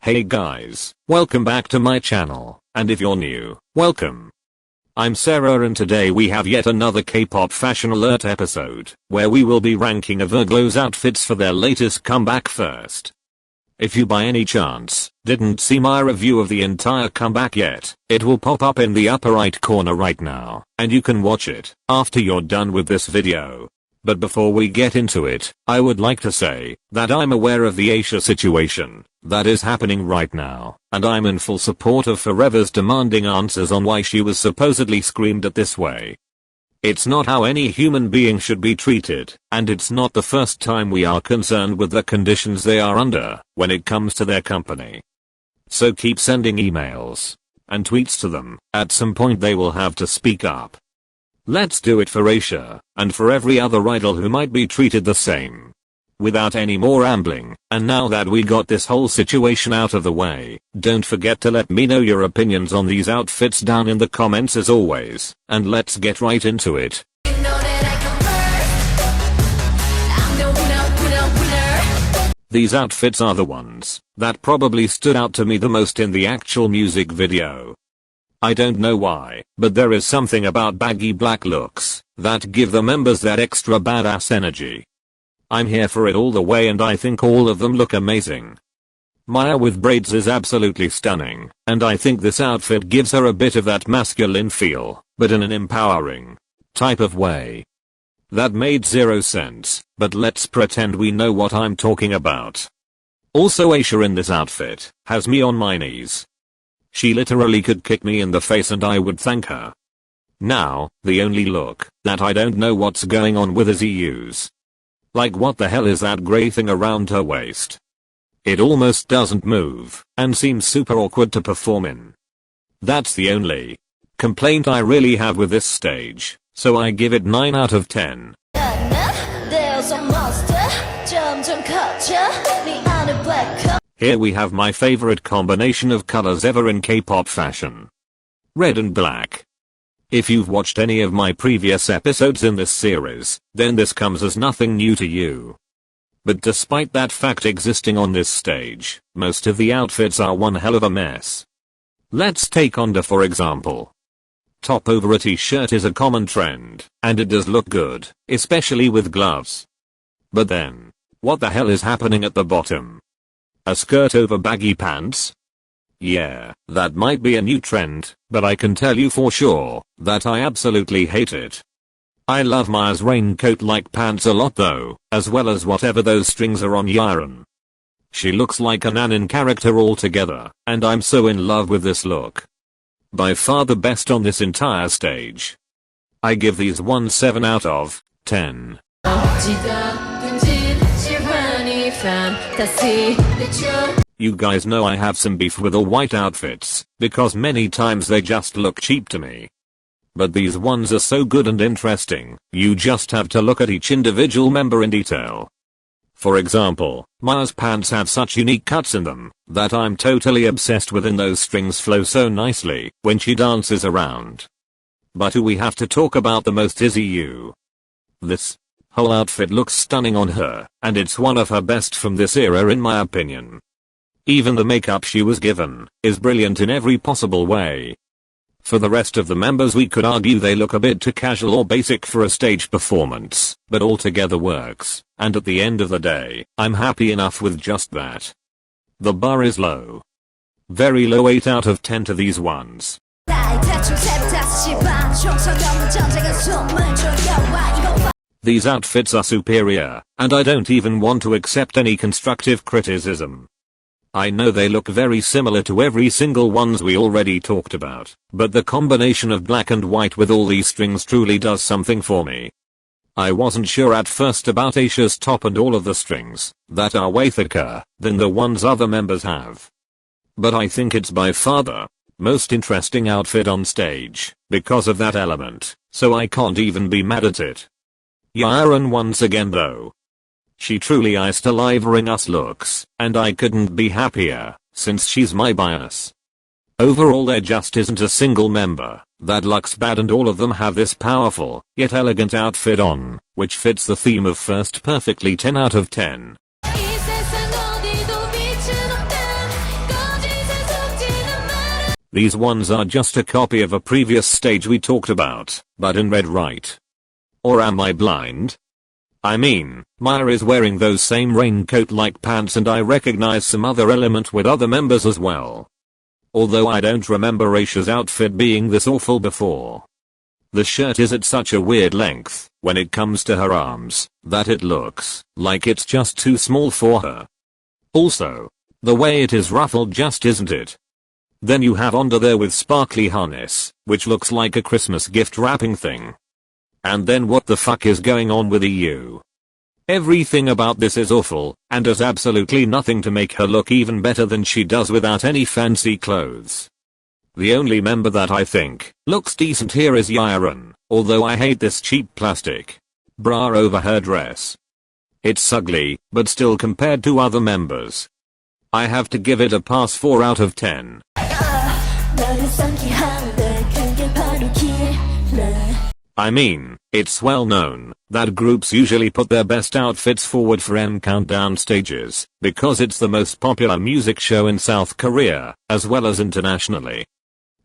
Hey guys, welcome back to my channel, and if you're new, welcome. I'm Sarah and today we have yet another K-pop fashion alert episode, where we will be ranking Everglow's outfits for their latest comeback first. If you by any chance didn't see my review of the entire comeback yet, it will pop up in the upper right corner right now, and you can watch it after you're done with this video. But before we get into it, I would like to say that I'm aware of the Aisha situation that is happening right now, and I'm in full support of Forever's demanding answers on why she was supposedly screamed at this way. It's not how any human being should be treated, and it's not the first time we are concerned with the conditions they are under when it comes to their company. So keep sending emails and tweets to them. At some point they will have to speak up. Let's do it for Aisha, and for every other idol who might be treated the same. Without any more rambling, and now that we got this whole situation out of the way, don't forget to let me know your opinions on these outfits down in the comments as always, and let's get right into it. These outfits are the ones that probably stood out to me the most in the actual music video. I don't know why, but there is something about baggy black looks that give the members that extra badass energy. I'm here for it all the way and I think all of them look amazing. Maya with braids is absolutely stunning, and I think this outfit gives her a bit of that masculine feel, but in an empowering type of way. That made zero sense, but let's pretend we know what I'm talking about. Also Aisha in this outfit has me on my knees. She literally could kick me in the face and I would thank her. Now, the only look that I don't know what's going on with is EU's. Like what the hell is that grey thing around her waist? It almost doesn't move, and seems super awkward to perform in. That's the only complaint I really have with this stage, so I give it 9 out of 10. Here we have my favorite combination of colors ever in K-pop fashion. Red and black. If you've watched any of my previous episodes in this series, then this comes as nothing new to you. But despite that fact existing on this stage, most of the outfits are one hell of a mess. Let's take Onda for example. Top over a t-shirt is a common trend, and it does look good, especially with gloves. But then, what the hell is happening at the bottom? A skirt over baggy pants? Yeah, that might be a new trend, but I can tell you for sure that I absolutely hate it. I love Maya's raincoat-like pants a lot though, as well as whatever those strings are on Yiren. She looks like an anime character altogether, and I'm so in love with this look. By far the best on this entire stage. I give these one 7 out of 10. You guys know I have some beef with all white outfits, because many times they just look cheap to me. But these ones are so good and interesting, you just have to look at each individual member in detail. For example, Maya's pants have such unique cuts in them, that I'm totally obsessed with, and those strings flow so nicely when she dances around. But who we have to talk about the most is EU. This whole outfit looks stunning on her, and it's one of her best from this era in my opinion. Even the makeup she was given is brilliant in every possible way. For the rest of the members we could argue they look a bit too casual or basic for a stage performance, but altogether works, and at the end of the day, I'm happy enough with just that. The bar is low. Very low 8 out of 10 to these ones. These outfits are superior, and I don't even want to accept any constructive criticism. I know they look very similar to every single ones we already talked about, but the combination of black and white with all these strings truly does something for me. I wasn't sure at first about Aisha's top and all of the strings that are way thicker than the ones other members have. But I think it's by far the most interesting outfit on stage because of that element, so I can't even be mad at it. Yiren once again though. She truly iced a livering us looks, and I couldn't be happier, since she's my bias. Overall there just isn't a single member that looks bad, and all of them have this powerful, yet elegant outfit on, which fits the theme of First perfectly. 10 out of 10. These ones are just a copy of a previous stage we talked about, but in red, right? Or am I blind? I mean, Maya is wearing those same raincoat-like pants and I recognize some other element with other members as well. Although I don't remember Aisha's outfit being this awful before. The shirt is at such a weird length, when it comes to her arms, that it looks like it's just too small for her. Also, the way it is ruffled just isn't it. Then you have Onda there with sparkly harness, which looks like a Christmas gift wrapping thing. And then what the fuck is going on with EU? Everything about this is awful, and does absolutely nothing to make her look even better than she does without any fancy clothes. The only member that I think looks decent here is Yiren, although I hate this cheap plastic bra over her dress. It's ugly, but still compared to other members, I have to give it a pass 4 out of 10. I mean, it's well known that groups usually put their best outfits forward for M countdown stages, because it's the most popular music show in South Korea, as well as internationally.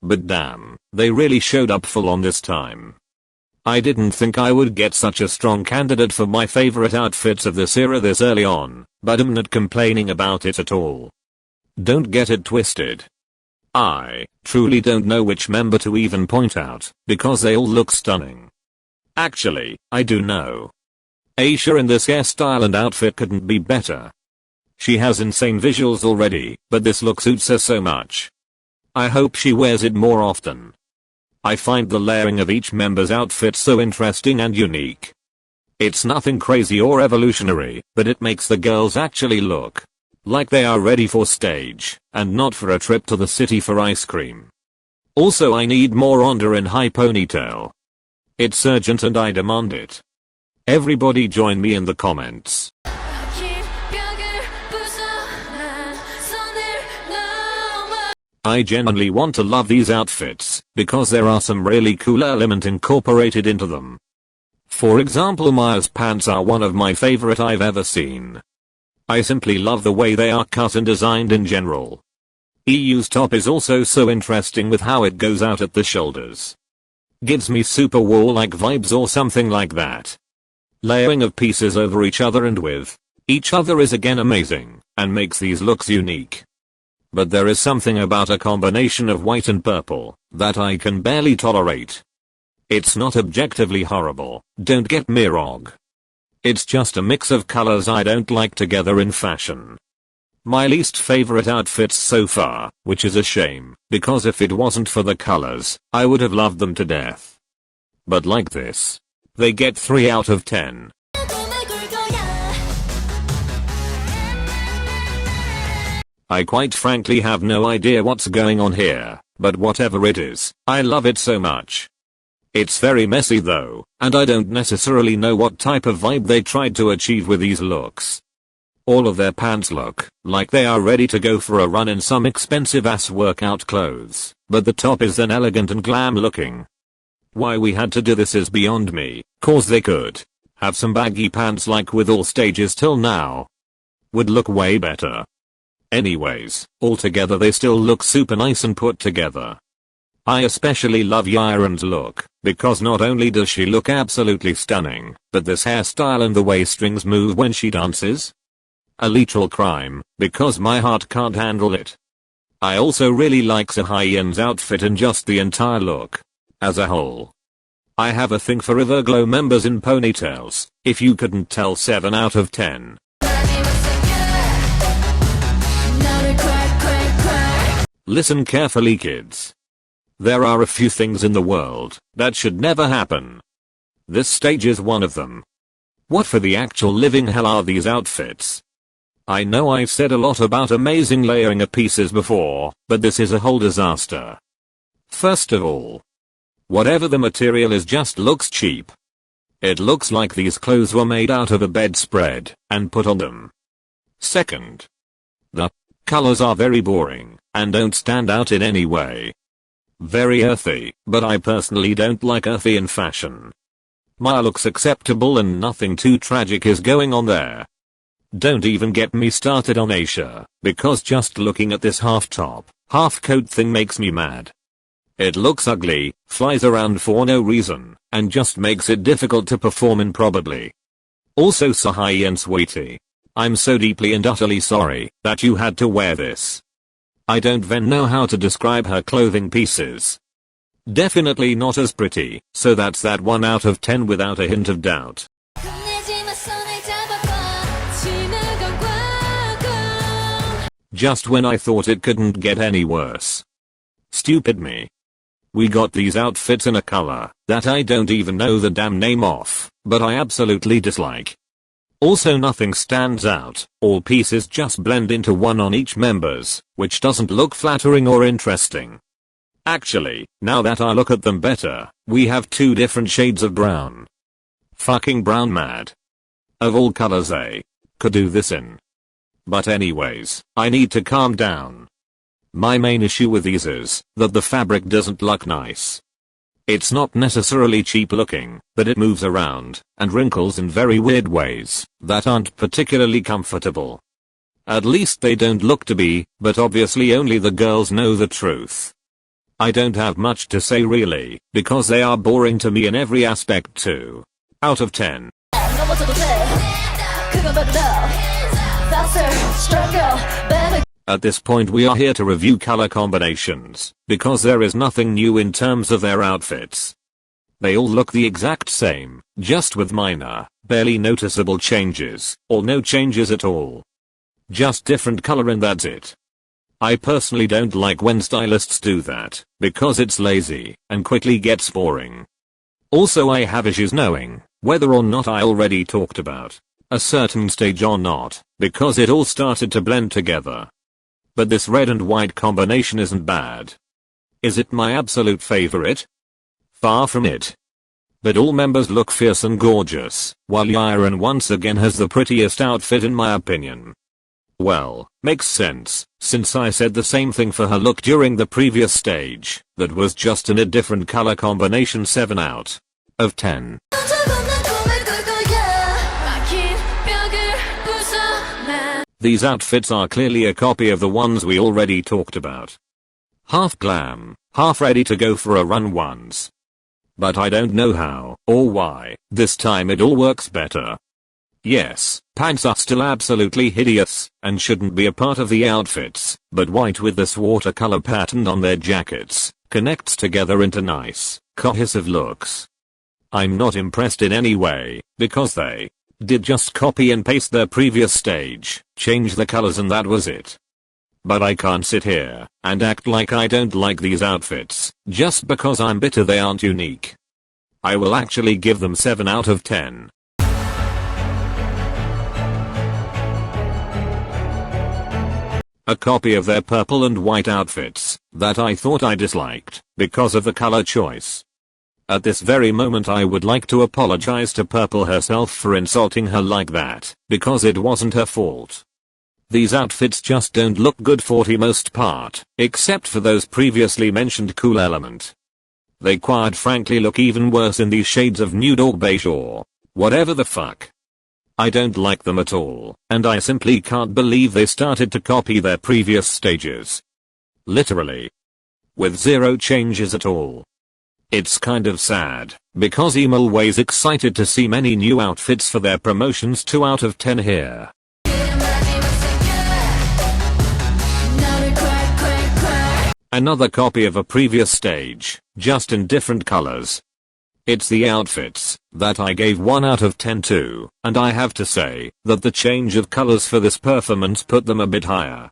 But damn, they really showed up full on this time. I didn't think I would get such a strong candidate for my favorite outfits of this era this early on, but I'm not complaining about it at all. Don't get it twisted. I truly don't know which member to even point out, because they all look stunning. Actually, I do know. Aisha in this hairstyle and outfit couldn't be better. She has insane visuals already, but this look suits her so much. I hope she wears it more often. I find the layering of each member's outfit so interesting and unique. It's nothing crazy or evolutionary, but it makes the girls actually look like they are ready for stage, and not for a trip to the city for ice cream. Also, I need more Onda in high ponytail. It's urgent and I demand it. Everybody join me in the comments. I genuinely want to love these outfits, because there are some really cool elements incorporated into them. For example, Maya's pants are one of my favorite I've ever seen. I simply love the way they are cut and designed in general. EU's top is also so interesting with how it goes out at the shoulders. Gives me super wall-like vibes or something like that. Layering of pieces over each other and with each other is again amazing, and makes these looks unique. But there is something about a combination of white and purple that I can barely tolerate. It's not objectively horrible, don't get me wrong. It's just a mix of colors I don't like together in fashion. My least favorite outfits so far, which is a shame, because if it wasn't for the colors, I would have loved them to death. But like this, they get 3 out of 10. I quite frankly have no idea what's going on here, but whatever it is, I love it so much. It's very messy though, and I don't necessarily know what type of vibe they tried to achieve with these looks. All of their pants look like they are ready to go for a run in some expensive ass workout clothes, but the top is then elegant and glam looking. Why we had to do this is beyond me, cause they could have some baggy pants like with all stages till now. Would look way better. Anyways, altogether they still look super nice and put together. I especially love Yiren's look, because not only does she look absolutely stunning, but this hairstyle and the way strings move when she dances? A literal crime, because my heart can't handle it. I also really like Sihyeon's outfit and just the entire look. As a whole. I have a thing for Everglow members in ponytails, if you couldn't tell 7 out of 10. Listen carefully kids. There are a few things in the world that should never happen. This stage is one of them. What for the actual living hell are these outfits? I know I've said a lot about amazing layering of pieces before, but this is a whole disaster. First of all, whatever the material is just looks cheap. It looks like these clothes were made out of a bedspread and put on them. Second, the colors are very boring and don't stand out in any way. Very earthy, but I personally don't like earthy in fashion. Maya looks acceptable and nothing too tragic is going on there. Don't even get me started on Aisha, because just looking at this half top half coat thing makes me mad. It looks ugly, flies around for no reason, and just makes it difficult to perform in probably. Also Sihyeon sweetie. I'm so deeply and utterly sorry that you had to wear this. I don't even know how to describe her clothing pieces. Definitely not as pretty, so that's that 1 out of 10 without a hint of doubt. Just when I thought it couldn't get any worse. Stupid me. We got these outfits in a color that I don't even know the damn name of, but I absolutely dislike. Also nothing stands out, all pieces just blend into one on each members, which doesn't look flattering or interesting. Actually, now that I look at them better, we have 2 different shades of brown. Fucking brown mad. Of all colors I could do this in. But anyways, I need to calm down. My main issue with these is that the fabric doesn't look nice. It's not necessarily cheap looking, but it moves around and wrinkles in very weird ways that aren't particularly comfortable. At least they don't look to be, but obviously only the girls know the truth. I don't have much to say really, because they are boring to me in every aspect too. Out of 10. Faster, stronger, at this point we are here to review color combinations, because there is nothing new in terms of their outfits. They all look the exact same, just with minor, barely noticeable changes, or no changes at all. Just different color and that's it. I personally don't like when stylists do that, because it's lazy, and quickly gets boring. Also I have issues knowing whether or not I already talked about a certain stage or not, because it all started to blend together. But this red and white combination isn't bad. Is it my absolute favorite? Far from it. But all members look fierce and gorgeous, while Yiren once again has the prettiest outfit in my opinion. Well, makes sense, since I said the same thing for her look during the previous stage, that was just in a different color combination. 7 out of 10. These outfits are clearly a copy of the ones we already talked about. Half glam, half ready to go for a run ones. But I don't know how, or why, this time it all works better. Yes, pants are still absolutely hideous, and shouldn't be a part of the outfits, but white with this watercolor pattern on their jackets, connects together into nice, cohesive looks. I'm not impressed in any way, because they did just copy and paste their previous stage, change the colors and that was it. But I can't sit here and act like I don't like these outfits, just because I'm bitter they aren't unique. I will actually give them 7 out of 10. A copy of their purple and white outfits that I thought I disliked because of the color choice. At this very moment I would like to apologize to Purple herself for insulting her like that, because it wasn't her fault. These outfits just don't look good for the most part, except for those previously mentioned cool element. They quite frankly look even worse in these shades of nude or beige or whatever the fuck. I don't like them at all, and I simply can't believe they started to copy their previous stages. Literally. With 0 changes at all. It's kind of sad, because I'm always excited to see many new outfits for their promotions. 2 out of 10 here. Another copy of a previous stage, just in different colors. It's the outfits that I gave 1 out of 10 to, and I have to say that the change of colors for this performance put them a bit higher.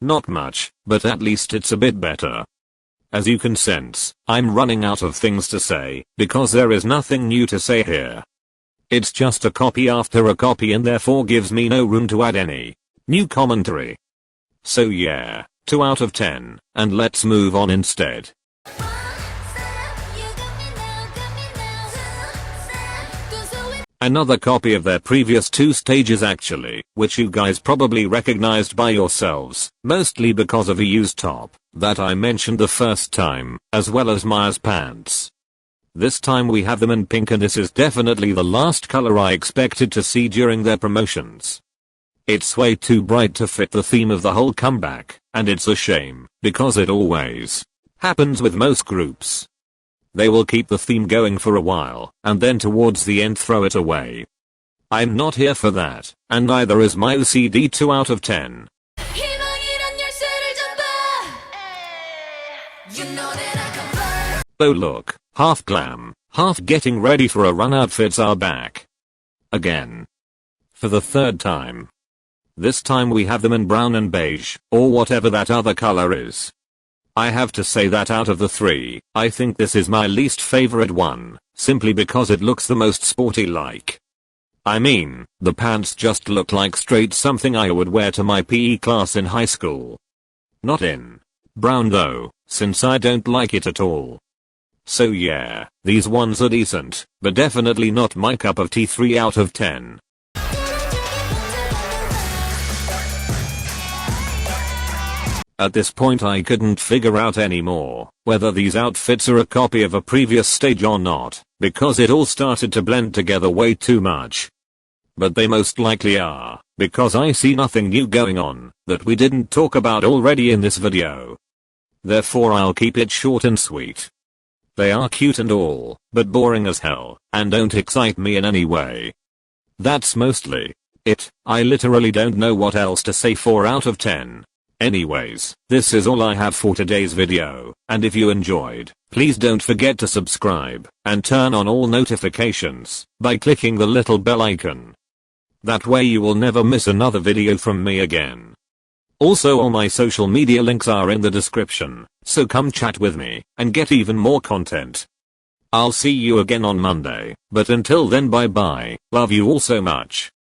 Not much, but at least it's a bit better. As you can sense, I'm running out of things to say, because there is nothing new to say here. It's just a copy after a copy and therefore gives me no room to add any new commentary. So yeah, 2 out of 10, and let's move on instead. Another copy of their previous 2 stages actually, which you guys probably recognized by yourselves, mostly because of a used top that I mentioned the first time, as well as Maya's pants. This time we have them in pink and this is definitely the last color I expected to see during their promotions. It's way too bright to fit the theme of the whole comeback, and it's a shame, because it always happens with most groups. They will keep the theme going for a while, and then towards the end throw it away. I'm not here for that, and neither is my OCD 2 out of 10. Oh look, half glam, half getting ready for a run outfits are back. Again. For the third time. This time we have them in brown and beige, or whatever that other color is. I have to say that out of the three, I think this is my least favorite one, simply because it looks the most sporty like. I mean, the pants just look like straight something I would wear to my PE class in high school. Not in brown though, since I don't like it at all. So yeah, these ones are decent, but definitely not my cup of tea. 3 out of 10. At this point I couldn't figure out anymore whether these outfits are a copy of a previous stage or not, because it all started to blend together way too much. But they most likely are, because I see nothing new going on that we didn't talk about already in this video. Therefore I'll keep it short and sweet. They are cute and all, but boring as hell, and don't excite me in any way. That's mostly it. I literally don't know what else to say. 4 out of 10. Anyways, this is all I have for today's video, and if you enjoyed, please don't forget to subscribe and turn on all notifications by clicking the little bell icon. That way you will never miss another video from me again. Also, all my social media links are in the description, so come chat with me and get even more content. I'll see you again on Monday, but until then, bye bye, love you all so much.